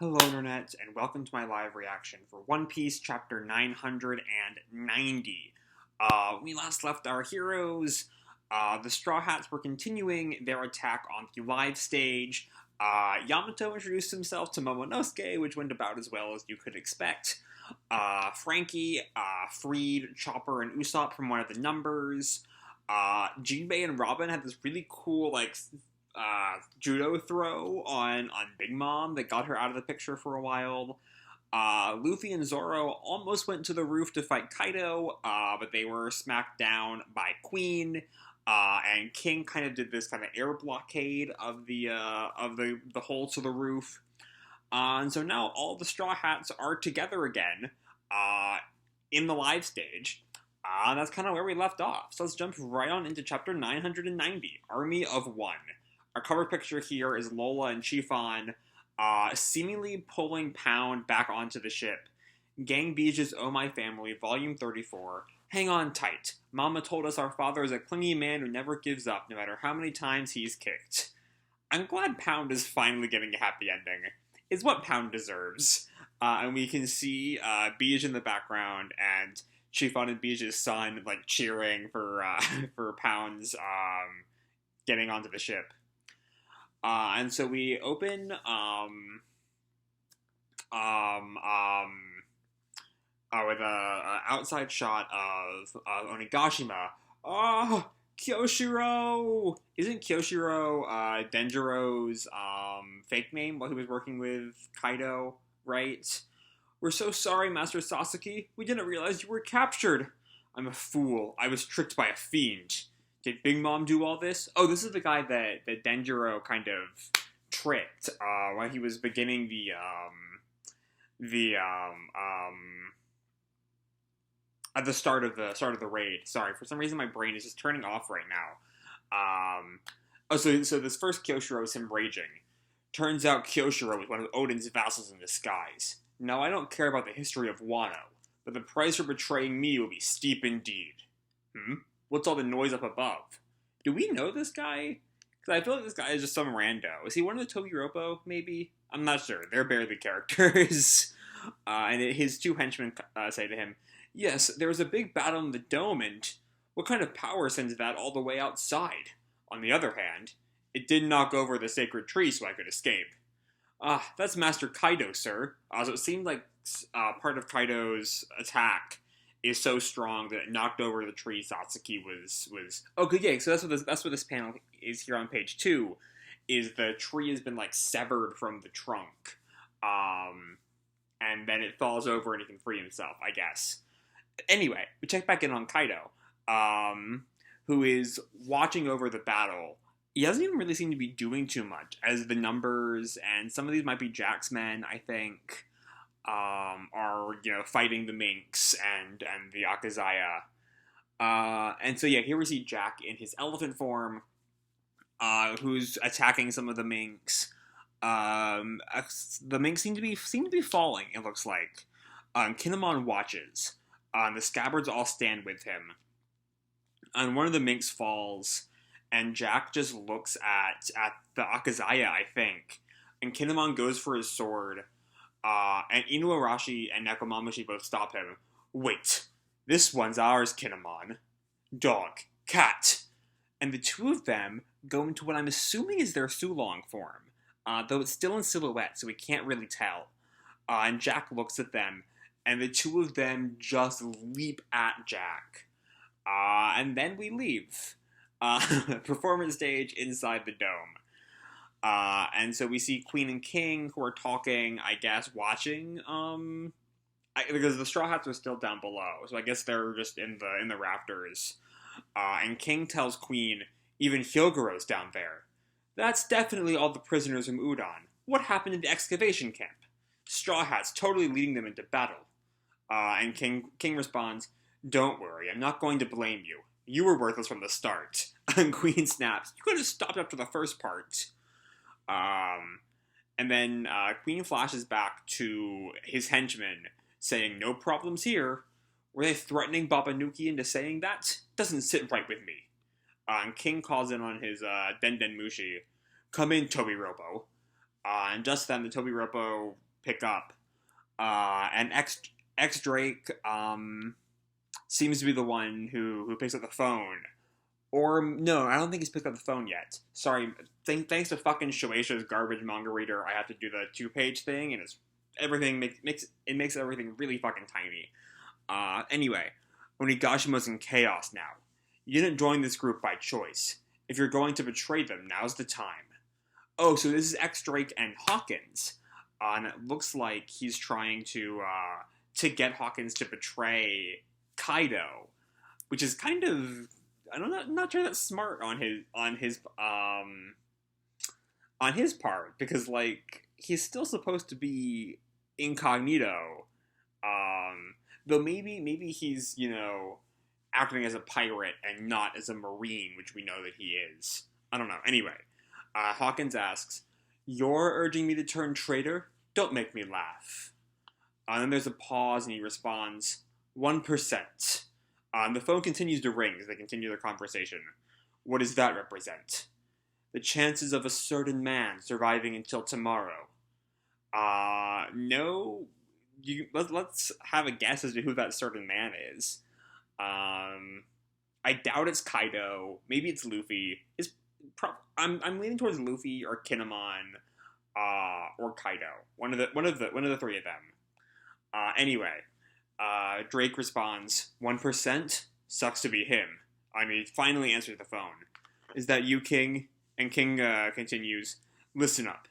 Hello, Internet, and welcome to my live reaction for One Piece Chapter 990. We last left our heroes. The Straw Hats were continuing their attack on the live stage. Yamato introduced himself to Momonosuke, which went about as well as you could expect. Frankie freed Chopper and Usopp from one of the numbers. Jinbei and Robin had this really cool, judo throw on Big Mom that got her out of the picture for a while. Luffy and Zoro almost went to the roof to fight Kaido, but they were smacked down by Queen. And King kind of did this kind of air blockade of the hole to the roof. And so now all the Straw Hats are together again in the live stage. That's kind of where we left off. So let's jump right on into chapter 990, Army of One. Our cover picture here is Lola and Chiffon seemingly pulling Pound back onto the ship. Gang Beege's Oh My Family, Volume 34. Hang on tight. Mama told us our father is a clingy man who never gives up, no matter how many times he's kicked. I'm glad Pound is finally getting a happy ending. It's what Pound deserves. And we can see Beege in the background, and Chiffon and Beege's son cheering for Pound's getting onto the ship. And so we open with a outside shot of Onigashima. Oh, Kyoshiro! Isn't Kyoshiro Denjiro's fake name while he was working with Kaido, right? We're so sorry, Master Sasaki. We didn't realize you were captured. I'm a fool. I was tricked by a fiend. Did Big Mom do all this? Oh, this is the guy that Denjiro kind of tricked when he was beginning at the start of the raid. Sorry, for some reason my brain is just turning off right now. So this first Kyoshiro is him raging. Turns out Kyoshiro was one of Odin's vassals in disguise. Now I don't care about the history of Wano, but the price for betraying me will be steep indeed. What's all the noise up above? Do we know this guy? Because I feel like this guy is just some rando. Is he one of the Tobi Roppo, maybe? I'm not sure. They're barely characters. And his two henchmen say to him, yes, there was a big battle in the dome, and what kind of power sends that all the way outside? On the other hand, it did knock over the sacred tree so I could escape. That's Master Kaido, sir. So it seemed like part of Kaido's attack is so strong that it knocked over the tree Satsuki was. Okay, yeah. So that's what this panel is here on page 2. Is the tree has been severed from the trunk, and then it falls over and he can free himself, I guess. Anyway, we check back in on Kaido, who is watching over the battle. He doesn't even really seem to be doing too much, as the numbers and some of these might be Jack's men, I think. Are fighting the Minks and the Akazaya, and so yeah, here we see Jack in his elephant form, who's attacking some of the Minks. The Minks seem to be falling. It looks like. Kinemon watches. The Scabbards all stand with him, and one of the Minks falls, and Jack just looks at the Akazaya, I think, and Kinemon goes for his sword. And Inuarashi and Nekomamushi both stop him. Wait, this one's ours, Kinemon. Dog, cat. And the two of them go into what I'm assuming is their Sulong form, though it's still in silhouette, so we can't really tell. And Jack looks at them, and the two of them just leap at Jack. And then we leave. Performance stage inside the dome. And so we see Queen and King, who are talking, I guess, watching, because the Straw Hats are still down below, so I guess they're just in the rafters. And King tells Queen, even Hyogoro's down there. That's definitely all the prisoners from Udon. What happened in the excavation camp? Straw Hats totally leading them into battle. And King responds, don't worry, I'm not going to blame you. You were worthless from the start. And Queen snaps, you could have stopped after the first part. And then Queen flashes back to his henchmen, saying, no problems here. Were they threatening Babanuki into saying that? Doesn't sit right with me. And King calls in on his Den Den Mushi. Come in, Tobi Roppo. And just then, the Tobi Roppo pick up, and X Drake seems to be the one who picks up the phone. Or no, I don't think he's picked up the phone yet. Sorry, thanks to fucking Shueisha's garbage manga reader, I have to do the 2-page thing, and everything makes everything really fucking tiny. Anyway, Onigashima's in chaos now. You didn't join this group by choice. If you're going to betray them, now's the time. Oh, so this is X Drake and Hawkins, and it looks like he's trying to get Hawkins to betray Kaido, which is kind of, I'm not sure that's smart on his part, because like he's still supposed to be incognito, though maybe he's acting as a pirate and not as a marine, which we know that he is. I don't know. Anyway, Hawkins asks, "You're urging me to turn traitor? Don't make me laugh." And then there's a pause, and he responds, 1%. The phone continues to ring as they continue their conversation. What does that represent? The chances of a certain man surviving until tomorrow. No. Let's have a guess as to who that certain man is. I doubt it's Kaido. Maybe it's Luffy. I'm leaning towards Luffy or Kinemon, or Kaido. One of the three of them. Anyway, Drake responds, 1%? Sucks to be him. He finally answers the phone. Is that you, King? And King continues, listen up.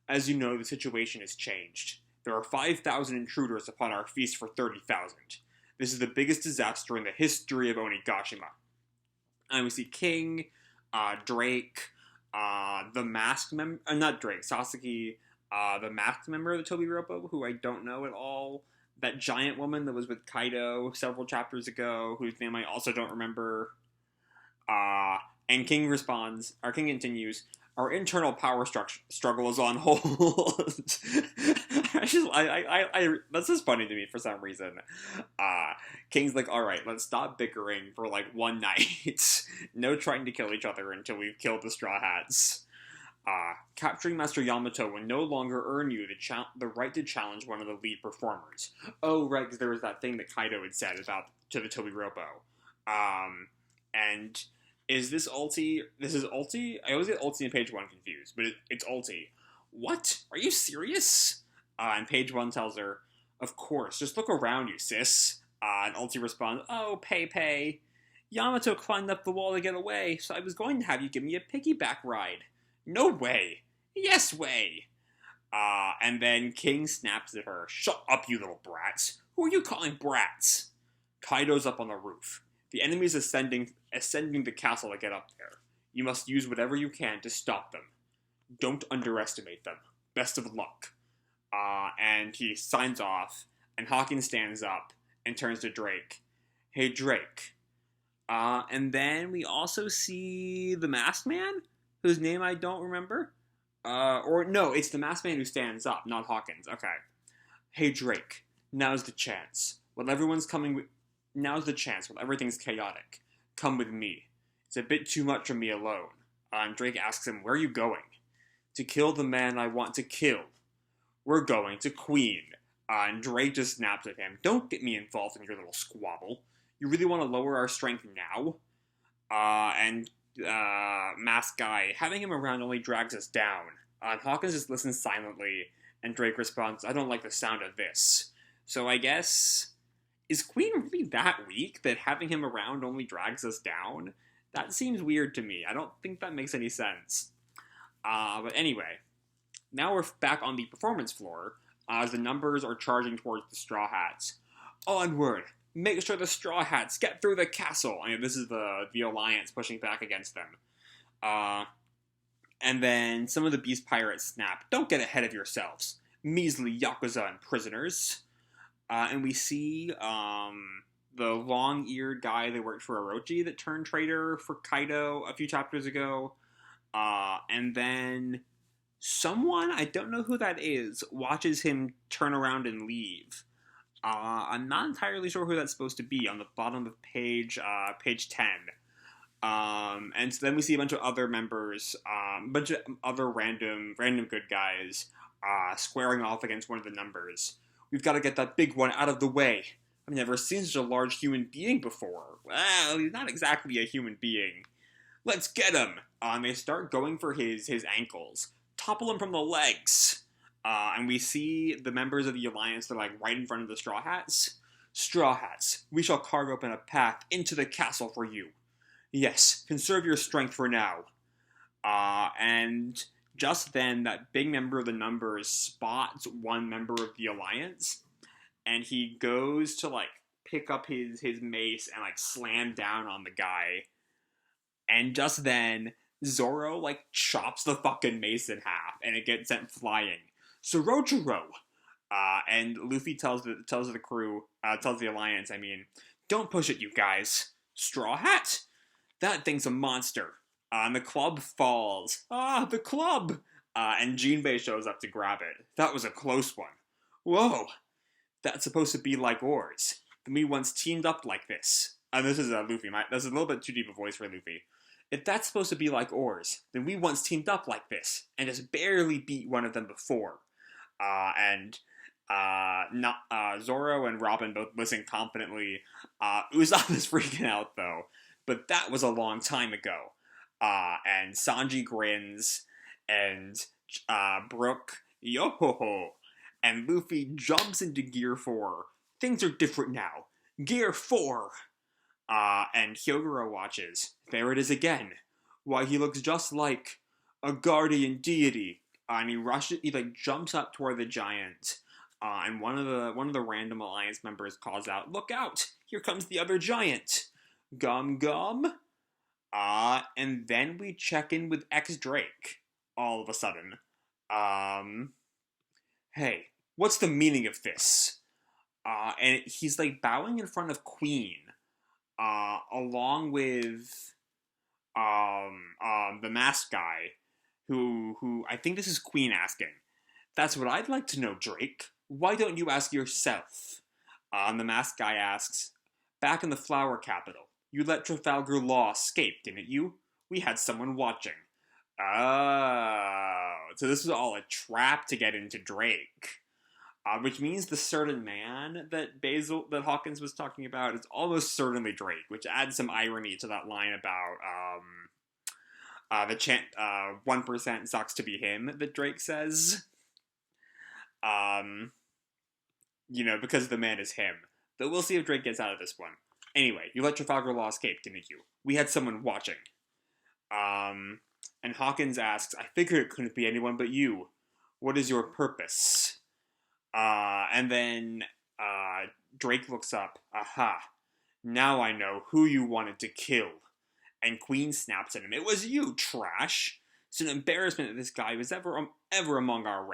As you know, the situation has changed. There are 5,000 intruders upon our feast for 30,000. This is the biggest disaster in the history of Onigashima. And we see King, Drake, the masked member, not Drake, Sasaki, the masked member of the Tobi Roppo, who I don't know at all, that giant woman that was with Kaido several chapters ago, whose name I also don't remember, and King continues, our internal power struggle is on hold. That's just funny to me for some reason. King's like, alright, let's stop bickering for like one night. No trying to kill each other until we've killed the Straw Hats. Capturing Master Yamato will no longer earn you the right to challenge one of the lead performers. Oh, right, because there was that thing that Kaido had said to the Tobi Roppo. And is this ulti? This is ulti? I always get ulti and page 1 confused, but it's ulti. What? Are you serious? And page 1 tells her, of course, just look around you, sis. And ulti responds, oh, pay. Yamato climbed up the wall to get away, so I was going to have you give me a piggyback ride. No way. Yes way. And then King snaps at her. Shut up, you little brats. Who are you calling brats? Kaido's up on the roof. The enemy's ascending the castle to get up there. You must use whatever you can to stop them. Don't underestimate them. Best of luck. And he signs off, and Hawkins stands up and turns to Drake. Hey, Drake. And then we also see the masked man, whose name I don't remember. Or no, it's the masked man who stands up, not Hawkins. Okay. Hey, Drake. Now's the chance. Now's the chance when everything's chaotic. Come with me. It's a bit too much for me alone. And Drake asks him, where are you going? To kill the man I want to kill. We're going to Queen. And Drake just snaps at him. Don't get me involved in your little squabble. You really want to lower our strength now? Masked guy, having him around only drags us down. And Hawkins just listens silently, and Drake responds, I don't like the sound of this. So I guess, is Queen really that weak that having him around only drags us down? That seems weird to me. I don't think that makes any sense. But anyway, now we're back on the performance floor, as the numbers are charging towards the Straw Hats. Onward! Make sure the Straw Hats get through the castle! This is the Alliance pushing back against them. And then some of the Beast Pirates snap. Don't get ahead of yourselves. Measly Yakuza and prisoners. And we see the long-eared guy that worked for Orochi that turned traitor for Kaido a few chapters ago. And then someone, I don't know who that is, watches him turn around and leave. I'm not entirely sure who that's supposed to be on the bottom of page 10. And so then we see a bunch of other members, a bunch of other random good guys, squaring off against one of the numbers. We've got to get that big one out of the way. I've never seen such a large human being before. Well, he's not exactly a human being. Let's get him! And they start going for his ankles. Topple him from the legs. And we see the members of the Alliance, they're like right in front of the Straw Hats. Straw Hats, we shall carve open a path into the castle for you. Yes, conserve your strength for now. And just then, that big member of the numbers spots one member of the Alliance, and he goes to, like, pick up his mace and, like, slam down on the guy. And just then, Zoro, like, chops the fucking mace in half, and it gets sent flying. Sorojiro! And Luffy tells the crew, tells the Alliance, I mean, don't push it, you guys. Straw Hat? That thing's a monster. And the club falls. The club! And Jinbei shows up to grab it. That was a close one. Whoa! That's supposed to be like oars. Then we once teamed up like this. And this is Luffy. That's a little bit too deep a voice for Luffy. If that's supposed to be like oars, then we once teamed up like this, and just barely beat one of them before. Zoro and Robin both listen confidently. Usopp is freaking out, though. But that was a long time ago. And Sanji grins, and Brook, yo-ho-ho. And Luffy jumps into Gear 4. Things are different now. Gear 4! And Hyogoro watches. There it is again. Why, he looks just like a guardian deity. And he like jumps up toward the giant. And one of the random Alliance members calls out, "Look out! Here comes the other giant!" Gum gum. And then we check in with Drake. All of a sudden. Hey, what's the meaning of this? And he's like bowing in front of Queen. Along with the masked guy, who I think this is Queen asking. That's what I'd like to know, Drake. Why don't you ask yourself? And the masked guy asks, back in the Flower Capital, you let Trafalgar Law escape, didn't you? We had someone watching. Oh, so this was all a trap to get into Drake. Which means the certain man that Hawkins was talking about is almost certainly Drake, which adds some irony to that line about the chant 1% sucks to be him that Drake says. Because the man is him. But we'll see if Drake gets out of this one. Anyway, you let Trafalgar Law escape, didn't you? We had someone watching. And Hawkins asks, I figured it couldn't be anyone but you. What is your purpose? And then Drake looks up. Aha. Now I know who you wanted to kill. And Queen snaps at him. It was you, trash. It's an embarrassment that this guy was ever among our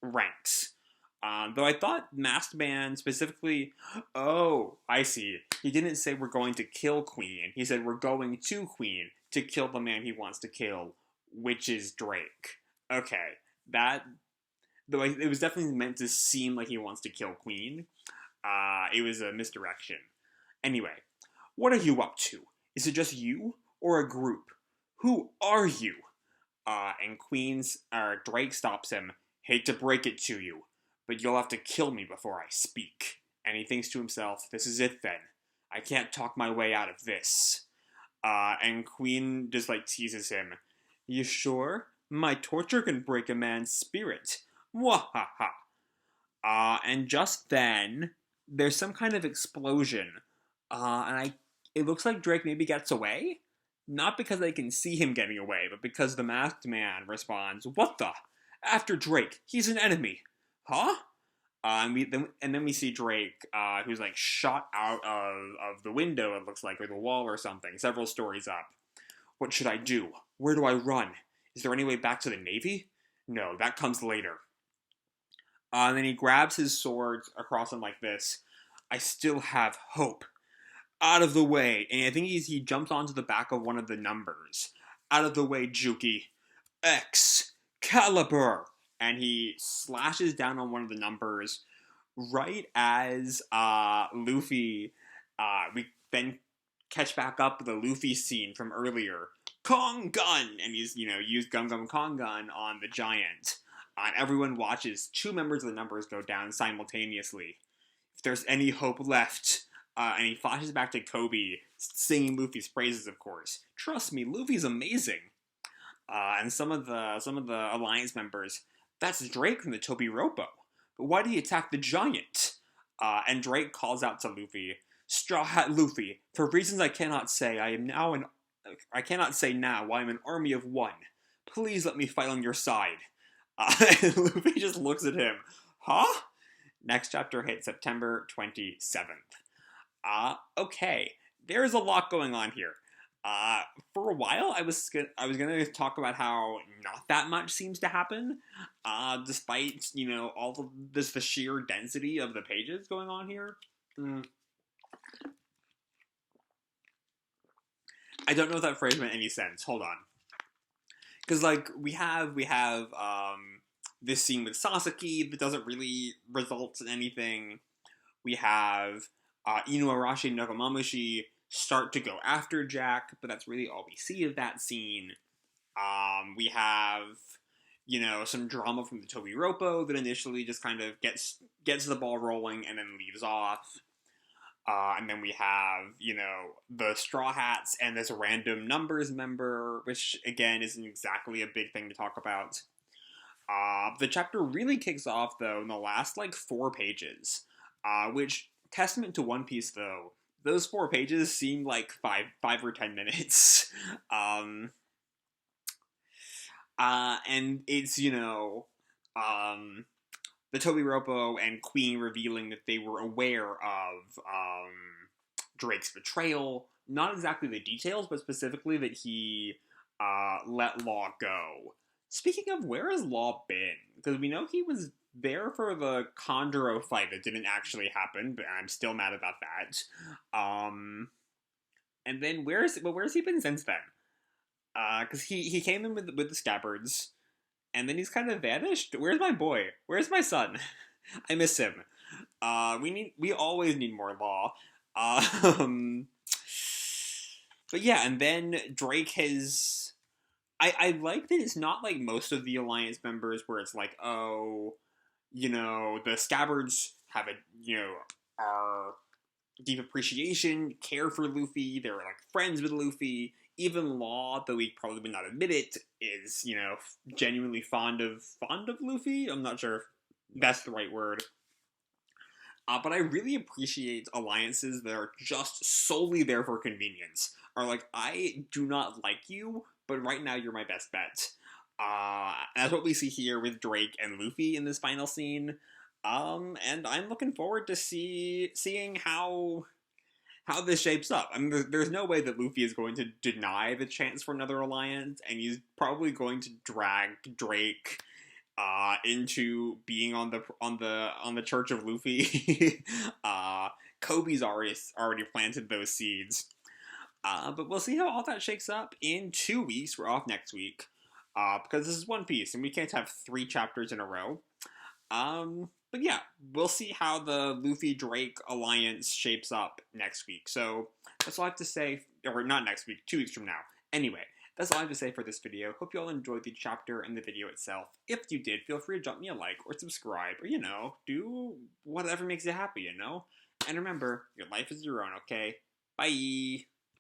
ranks. Though I thought Masked Man specifically... Oh, I see. He didn't say we're going to kill Queen. He said we're going to Queen to kill the man he wants to kill, which is Drake. Okay, that... Though it was definitely meant to seem like he wants to kill Queen, it was a misdirection. Anyway, what are you up to? Is it just you, or a group? Who are you? And Drake stops him. Hate to break it to you, but you'll have to kill me before I speak. And he thinks to himself, this is it then. I can't talk my way out of this. And Queen just teases him. You sure? My torture can break a man's spirit. Wahaha. And just then, there's some kind of explosion. It looks like Drake maybe gets away? Not because they can see him getting away, but because the masked man responds, what the? After Drake, he's an enemy. Huh? And then we see Drake, who's shot out of the window, it looks like, or the wall or something, several stories up. What should I do? Where do I run? Is there any way back to the Navy? No, that comes later. And then he grabs his sword across him like this. I still have hope. Out of the way. And I think he jumps onto the back of one of the numbers. Out of the way, Juki. Excalibur! And he slashes down on one of the numbers right as Luffy, we then catch back up the Luffy scene from earlier. Kong Gun! And he's, used Gum Gum Kong Gun on the giant. And everyone watches 2 members of the numbers go down simultaneously. If there's any hope left, and he flashes back to Kobe, singing Luffy's praises, of course. Trust me, Luffy's amazing. And some of the alliance members, that's Drake from the Tobi Roppo. But why did he attack the giant? And Drake calls out to Luffy, Straw Hat Luffy, for reasons I cannot say, I cannot say now why I'm an army of 1. Please let me fight on your side. And Luffy just looks at him. Huh? Next chapter hits September 27th. Okay. There's a lot going on here. For a while, I was gonna talk about how not that much seems to happen, despite, all of this, the sheer density of the pages going on here. I don't know if that phrase made any sense. Hold on. Because, we have, this scene with Sasaki that doesn't really result in anything. We have, Inuarashi and Nekomamushi start to go after Jack, but that's really all we see of that scene. We have, some drama from the Tobi Roppo that initially just kind of gets the ball rolling and then leaves off. And then we have, the Straw Hats and this random numbers member, which, again, isn't exactly a big thing to talk about. The chapter really kicks off, though, in the last, 4 pages, which, testament to One Piece, though, those 4 pages seem like 5 or 10 minutes. And it's, the Tobi Roppo and Queen revealing that they were aware of, Drake's betrayal. Not exactly the details, but specifically that he, let Law go. Speaking of, where has Law been? Because we know he was there for the Condoro fight that didn't actually happen, but I'm still mad about that. And then where's he been since then? Because he came in with the scabbards, and then he's kind of vanished. Where's my boy? Where's my son? I miss him. We always need more Law. But yeah, and then Drake has. I like that it's not like most of the Alliance members where it's like, oh, the scabbards have are deep appreciation, care for Luffy, they're friends with Luffy. Even Law, though he probably would not admit it, is, genuinely fond of Luffy. I'm not sure if that's the right word. But I really appreciate alliances that are just solely there for convenience. Are I do not like you, but right now you're my best bet. That's what we see here with Drake and Luffy in this final scene. And I'm looking forward to seeing how this shapes up. I mean, there's no way that Luffy is going to deny the chance for another alliance, and he's probably going to drag Drake into being on the Church of Luffy. Kobe's already planted those seeds. But we'll see how all that shakes up in 2 weeks. We're off next week. Because this is One Piece, and we can't have 3 chapters in a row. But yeah, we'll see how the Luffy-Drake alliance shapes up next week. So, that's all I have to say, or not next week, 2 weeks from now. Anyway, that's all I have to say for this video. Hope you all enjoyed the chapter and the video itself. If you did, feel free to drop me a like or subscribe, or, do whatever makes you happy, And remember, your life is your own, okay? Bye!